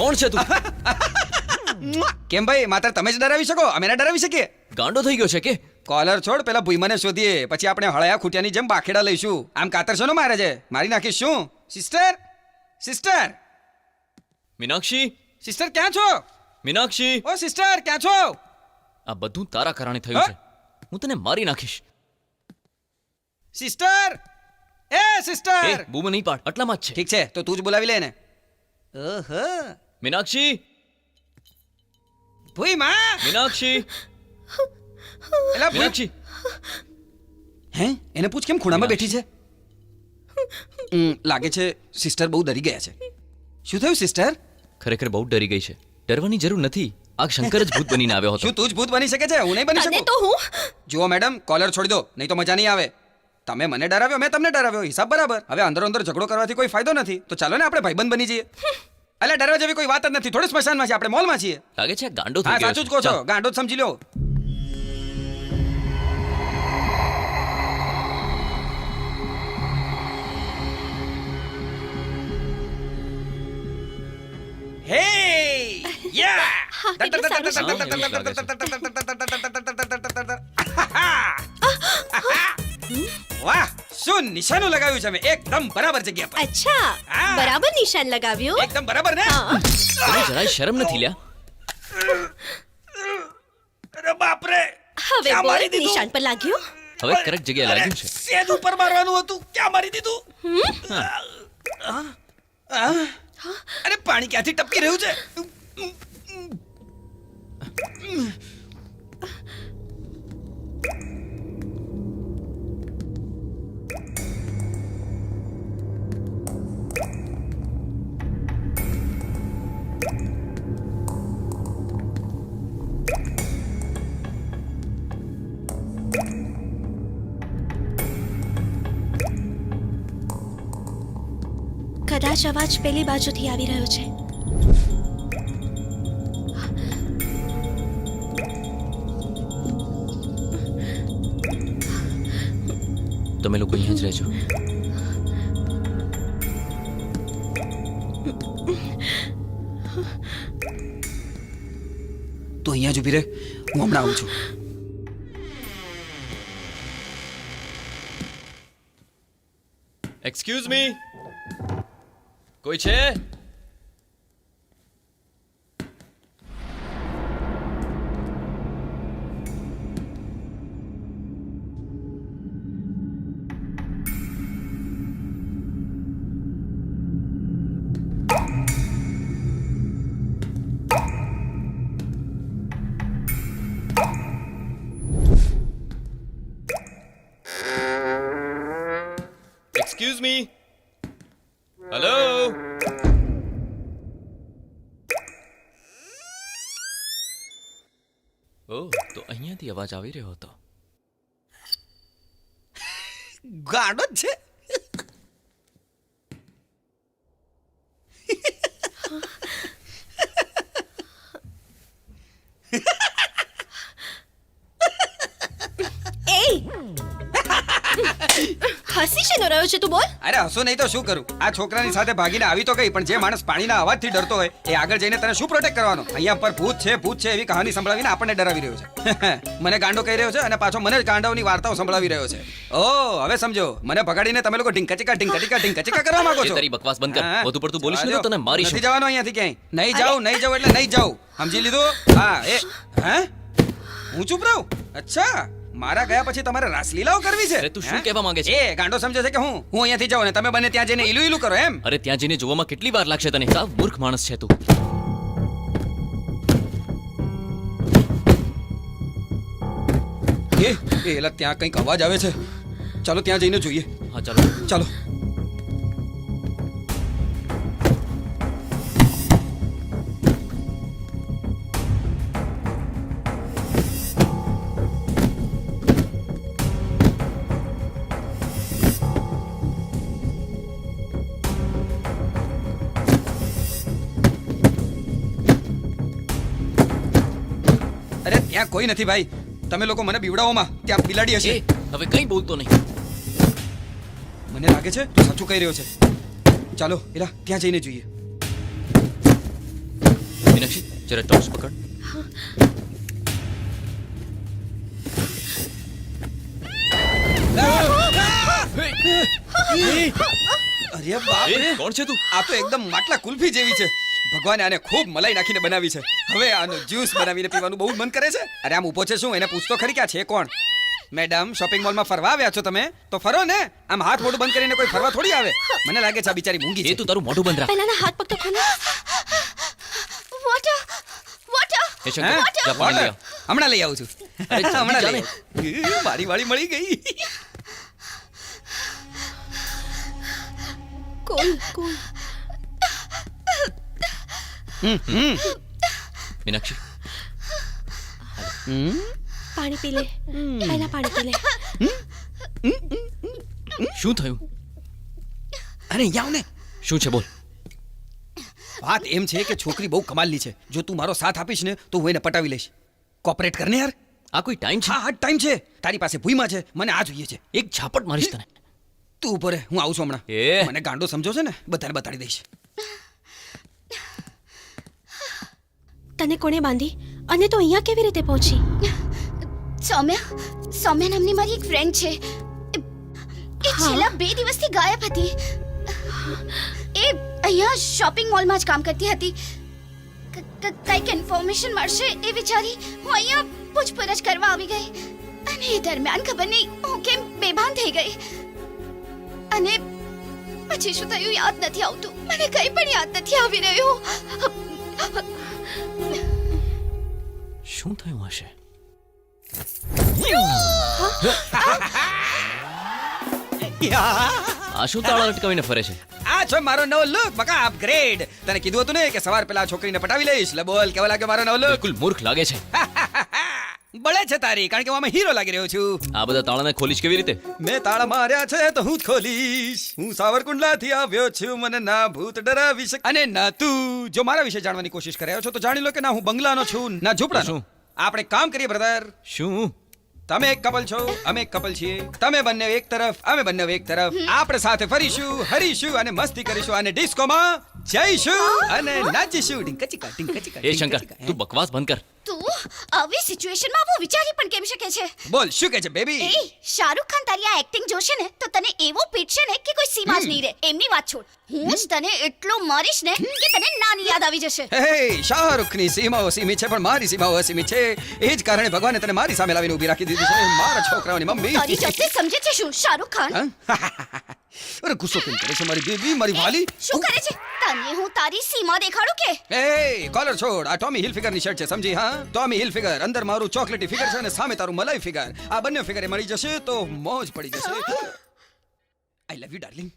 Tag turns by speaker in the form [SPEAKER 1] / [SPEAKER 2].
[SPEAKER 1] કોણ છે તું?
[SPEAKER 2] કેમ ભાઈ, માત્ર તમે જ ડરાવી શકો, અમે ના ડરાવી શકીએ?
[SPEAKER 1] ગાંડો થઈ ગયો છે કે?
[SPEAKER 2] કોલર છોડ, પેલા ભૂઈમાને શોધીએ, પછી આપણે હળયા ખૂટિયાની જેમ બાખેડા લઈશું. આમ કાતર છો ને મારે છે, મારી નાખીશ શું? સિસ્ટર, સિસ્ટર,
[SPEAKER 1] મીનાક્ષી,
[SPEAKER 2] સિસ્ટર ક્યાં છો?
[SPEAKER 1] મીનાક્ષી,
[SPEAKER 2] ઓ સિસ્ટર ક્યાં છો?
[SPEAKER 1] આ બધું તારા કારણે થયું છે. હું તને મારી નાખીશ.
[SPEAKER 2] સિસ્ટર, એ સિસ્ટર.
[SPEAKER 1] એ બૂમ નહીં પાડ, આટલામાં જ છે.
[SPEAKER 2] ઠીક છે, તો તું જ બોલાવી લે ને. ઓહો,
[SPEAKER 1] મીનાક્ષી,
[SPEAKER 2] ભૂઈમા,
[SPEAKER 1] મીનાક્ષી,
[SPEAKER 2] એલા
[SPEAKER 1] મીનાક્ષી.
[SPEAKER 2] હે, એને પૂછ કેમ ખૂણામાં બેઠી છે? લાગે છે સિસ્ટર બહુ ડરી ગયા છે. શું થયું સિસ્ટર?
[SPEAKER 1] ખરેખર બહુ ડરી ગઈ છે. ડરવાની જરૂર નથી. આ શંકર જ ભૂત બનીને આવ્યો હતો.
[SPEAKER 2] શું તું જ ભૂત બની શકે છે? હું નહીં બની
[SPEAKER 3] તને
[SPEAKER 2] શકું.
[SPEAKER 3] તો હું
[SPEAKER 2] જુઓ મેડમ, કોલર છોડી દો, નહીં તો મજા નહીં આવે. તમે મને ડરાવ્યો, મેં તમને ડરાવ્યો, હિસાબ બરાબર. હવે અંદરો અંદર ઝઘડો કરવાથી કોઈ ફાયદો નથી, તો ચાલો ને આપણે ભાઈબંધ બની જઈએ. અલ્યા ડરવા જેવી કોઈ વાત જ નથી. થોડું સ્મશાનમાં છે, આપણે મોલમાં છીએ.
[SPEAKER 1] લાગે છે આ ગાંડો થઈ
[SPEAKER 2] હા
[SPEAKER 1] ગયો
[SPEAKER 2] સાચું જ
[SPEAKER 1] છે.
[SPEAKER 2] કહો છો,
[SPEAKER 1] ચાલ.
[SPEAKER 2] ગાંડો જ સમજી લો. હે યા વાહ, શું નિશાનું લગાવ્યું છે મેં, એકદમ બરાબર જગ્યા પર.
[SPEAKER 3] અચ્છા
[SPEAKER 2] હા.
[SPEAKER 3] બરાબર નિશાન લગાવ્યું.
[SPEAKER 2] એકદમ બરાબર ને?
[SPEAKER 3] હા.
[SPEAKER 1] તને જરાય શરમ નથી લ્યા?
[SPEAKER 2] અરે બાપ રે,
[SPEAKER 3] હવે
[SPEAKER 2] ક્યાં
[SPEAKER 3] બોલ,
[SPEAKER 2] મારી દીધું?
[SPEAKER 3] નિશાન પર લાગ્યું.
[SPEAKER 1] હવે કરેક્ટ જગ્યાએ લાગ્યું છે.
[SPEAKER 2] સેજ ઉપર મારવાનું હતું, ક્યાં મારી દીધું? અરે પાણી ક્યાંથી ટપકી રહ્યું છે?
[SPEAKER 3] કદાચ અવાજ પેલી બાજુથી આવી રહ્યો છે.
[SPEAKER 1] તમે લોકો અહીંયા જ રહેજો.
[SPEAKER 2] તો અહીંયા જ ઊભી રહે, હું હમણાં આવું છું.
[SPEAKER 1] એક્સક્યુઝ મી, કોઈ છે? Excuse me, hello. ઓહ, તો અહીંયાથી અવાજ આવી રહ્યો હતો.
[SPEAKER 2] ગાંડો જ છે.
[SPEAKER 3] એ હસી શેનો રહ્યો છે તું? બોલ.
[SPEAKER 2] અરે હસો નહીં તો શું કરું? આ છોકરાની સાથે ભાગીને આવી તો ગઈ, પણ જે માણસ પાણીના અવાજથી ડરતો હોય એ આગળ જઈને તને શું પ્રોટેક્ટ કરવાનો? અહીંયા પર ભૂત છે એવી કહાની સંભળાવીને આપણને ડરાવી રહ્યો છે. મને ગાંડો કહી રહ્યો છે અને પાછો મને જ ગાંડાઓની વાર્તાઓ સંભળાવી રહ્યો છે. ઓહ, હવે સમજો, મને ભગાડીને તમે લોકો ઢીંકા કરવા માંગો
[SPEAKER 1] એ
[SPEAKER 2] છો.
[SPEAKER 1] તારી બકવાસ બંધ કર.
[SPEAKER 2] હા.
[SPEAKER 1] વધુ પડતું બોલીશ ને તો તને મારીશું.
[SPEAKER 2] નથી જવાનું અહીંયાથી ક્યાંય. નહીં જાઉં એટલે નહીં જાઉં. સમજી લીધું? હા, એ હે હું ચૂપ રહું? અચ્છા, મારા ગયા પછી તમારે રાસલીલાઓ કરવી છે
[SPEAKER 1] અરે તું શું
[SPEAKER 2] હે?
[SPEAKER 1] કહેવા માંગે છે?
[SPEAKER 2] એ ગાંડો સમજે છે કે હું અહીંયાથી જાઉં ને તમે બંને ત્યાં જઈને ઈલું ઈલું કરો એમ
[SPEAKER 1] અરે ત્યાં જઈને જોવામાં કેટલી વાર લાગશે તને સાવ મૂર્ખ માણસ છે તું
[SPEAKER 2] એલા ત્યાં કંઈક અવાજ આવે છે ચાલો ત્યાં જઈને જોઈએ
[SPEAKER 1] હા ચાલો
[SPEAKER 2] ચાલો અરે ત્યાં કોઈ નથી ભાઈ તમે લોકો મને બીવડાવોમાં ત્યાં બિલાડી હશે
[SPEAKER 1] એ હવે કંઈ બોલતો નહીં
[SPEAKER 2] મને લાગે છે તું સાચું કહી રહ્યો છે ચાલો એલા ત્યાં જઈને જોઈએ
[SPEAKER 1] મીનાક્ષી જરા ટોર્ચ પકડ
[SPEAKER 2] અરે બાપ રે
[SPEAKER 1] એ કોણ છે તું
[SPEAKER 2] આ તો એકદમ માટલા કુલ્ફી જેવી છે ભગવાને આને ખૂબ મલાઈ નાખીને બનાવી છે હવે આનો જ્યુસ બનાવીને પીવાનું બહુ મન કરે છે અરે આમ ઊભો છે શું એને પૂછતો ખરી કે આ છે કોણ મેડમ શોપિંગ મોલમાં ફરવા આવ્યા છો તમે તો ફરો ને આમ હાથ મોઢું બંધ કરીને કોઈ ફરવા થોડી આવે મને લાગે છે આ બિચારી મૂંગી
[SPEAKER 1] એ
[SPEAKER 2] છે
[SPEAKER 1] તું તારું મોઢું બંધ રાખ
[SPEAKER 3] પહેલાના હાથ પગ તો ખોલો વોટર વોટર
[SPEAKER 1] એ
[SPEAKER 2] હે?
[SPEAKER 1] શંકર જા પાણી લઈ આવ.
[SPEAKER 2] હમણાં લઈ આવું છું
[SPEAKER 1] અરે જલ્દી
[SPEAKER 2] હમણાં
[SPEAKER 1] જા
[SPEAKER 2] લઈ
[SPEAKER 1] ને.
[SPEAKER 2] આવું. મારી વાળી મળી ગઈ
[SPEAKER 3] કુલ કુલ
[SPEAKER 1] મીનાક્ષી
[SPEAKER 3] પાણી પી લે પહેલા પાણી પી લે
[SPEAKER 1] શું થયું
[SPEAKER 2] અરે અહીંયા આવ ને
[SPEAKER 1] શું છે બોલ
[SPEAKER 2] વાત એમ છે કે છોકરી બહુ કમાલની છે જો તું મારો સાથ આપીશ ને તો હું એને પટાવી લઈશ કોપરેટ કરને યાર
[SPEAKER 1] આ કોઈ ટાઈમ છે
[SPEAKER 2] હા ટાઈમ છે તારી પાસે ભૂઈમાં છે મને આ જોઈએ છે
[SPEAKER 1] એક ઝાપટ મારીશ તને
[SPEAKER 2] તું ઉપર હું આવું છું હમણાં
[SPEAKER 1] એ.
[SPEAKER 2] મને ગાંડો સમજો છે ને બધાને બતાડી દઈશ
[SPEAKER 3] તને કોણે બાંધી અને તું અહીંયા કેવી રીતે પહોંચી
[SPEAKER 4] સૌમ્યા નામની મારી એક ફ્રેન્ડ છે એ
[SPEAKER 3] હા?
[SPEAKER 4] છેલ્લા 2 દિવસથી ગાયબ હતી એ અહીંયા શોપિંગ મોલમાં જ કામ કરતી હતી કંઈક ઇન્ફોર્મેશન મળશે એ વિચારી હું અહીંયા પૂછપરછ કરવા આવી ગઈ અને એ દરમિયાન ખબર નહીં હું કેમ બેભાન થઈ ગઈ અને પછી શું થયું યાદ નથી આવતું મને કંઈ પણ યાદ નથી આવી રહ્યું
[SPEAKER 1] શું થયું હશે આ શું તાળા લટકાવીને ફરે છે
[SPEAKER 2] આ છો મારો નવો લુક બકા અપગ્રેડ તને કીધું હતું ને કે સવાર પેલા આ છોકરીને પટાવી લઈશ લે બોલ કેવો લાગ્યો મારો નવો લુક
[SPEAKER 1] બિલકુલ મૂર્ખ લાગે છે
[SPEAKER 2] બળે છે તારી કારણ કે હું આમાં હીરો લાગી રહ્યો છું
[SPEAKER 1] આ બધા તાળાને ખોલીશ કેવી રીતે
[SPEAKER 2] મેં તાળા માર્યા છે તો હું જ ખોલીશ હું સાવરકુંડલાથી આવ્યો છું મને ના ભૂત ડરાવી શકે અને ના તું જો મારા વિશે જાણવાની કોશિશ કરી રહ્યો છો તો જાણી લો કે ના હું બંગલાનો છું ના ઝૂંપડાનો
[SPEAKER 1] શું?
[SPEAKER 2] આપણે કામ કરીએ બ્રધર
[SPEAKER 1] શું
[SPEAKER 2] તમે એક કપલ છો અમે એક કપલ છીએ તમે બંને એક તરફ અમે બંને એક તરફ આપણે સાથે ફરીશું હરીશું અને મસ્તી કરીશું અને ડિસ્કોમાં જઈશું અને નાચીશું ડિંકચીકા ડિંકચીકા
[SPEAKER 1] એ શંકર તું બકવાસ બંધ કર
[SPEAKER 4] તું આવી સિચ્યુએશનમાં આવું વિચારી પણ કેમ શકે છે
[SPEAKER 2] બોલ શું કહે છે બેબી
[SPEAKER 4] એ શાહરુખ ખાન તારી આ એક્ટિંગ જોશે ને તો તને એવો પીટશે ને કે કોઈ સીમા જ નહીં રહે એમની વાત છોડ હું જ તને એટલો મારીશ ને કે તને નાની યાદ આવી જશે
[SPEAKER 2] હે શાહરુખની સીમાઓ સીમિત છે પણ મારી સીમાઓ અસીમિત છે એ જ કારણે ભગવાને તને મારી સામે લાવીને ઊભી રાખી દીધી છે મારા છોકરાઓની મમ્મી
[SPEAKER 4] તારી જાતે સમજે છે શું શાહરુખ ખાન
[SPEAKER 2] હા? અરે ગુસ્સો કેમ કરે છે મારી બેબી મારી વાલી
[SPEAKER 4] શું કરે છે તને હું તારી સીમા દેખાડું કે
[SPEAKER 2] એ કોલર છોડ આ ટોમી હિલ ફિગરની શર્ટ છે સમજી હા ટોમી હિલ ફિગર અંદર મારું ચોકલેટી ફિગર છે અને સામે તારું મલાઈ ફિગર આ બંને ફિગરે મળી જશે તો મોજ પડી જશે આઈ લવ યુ ડાર્લિંગ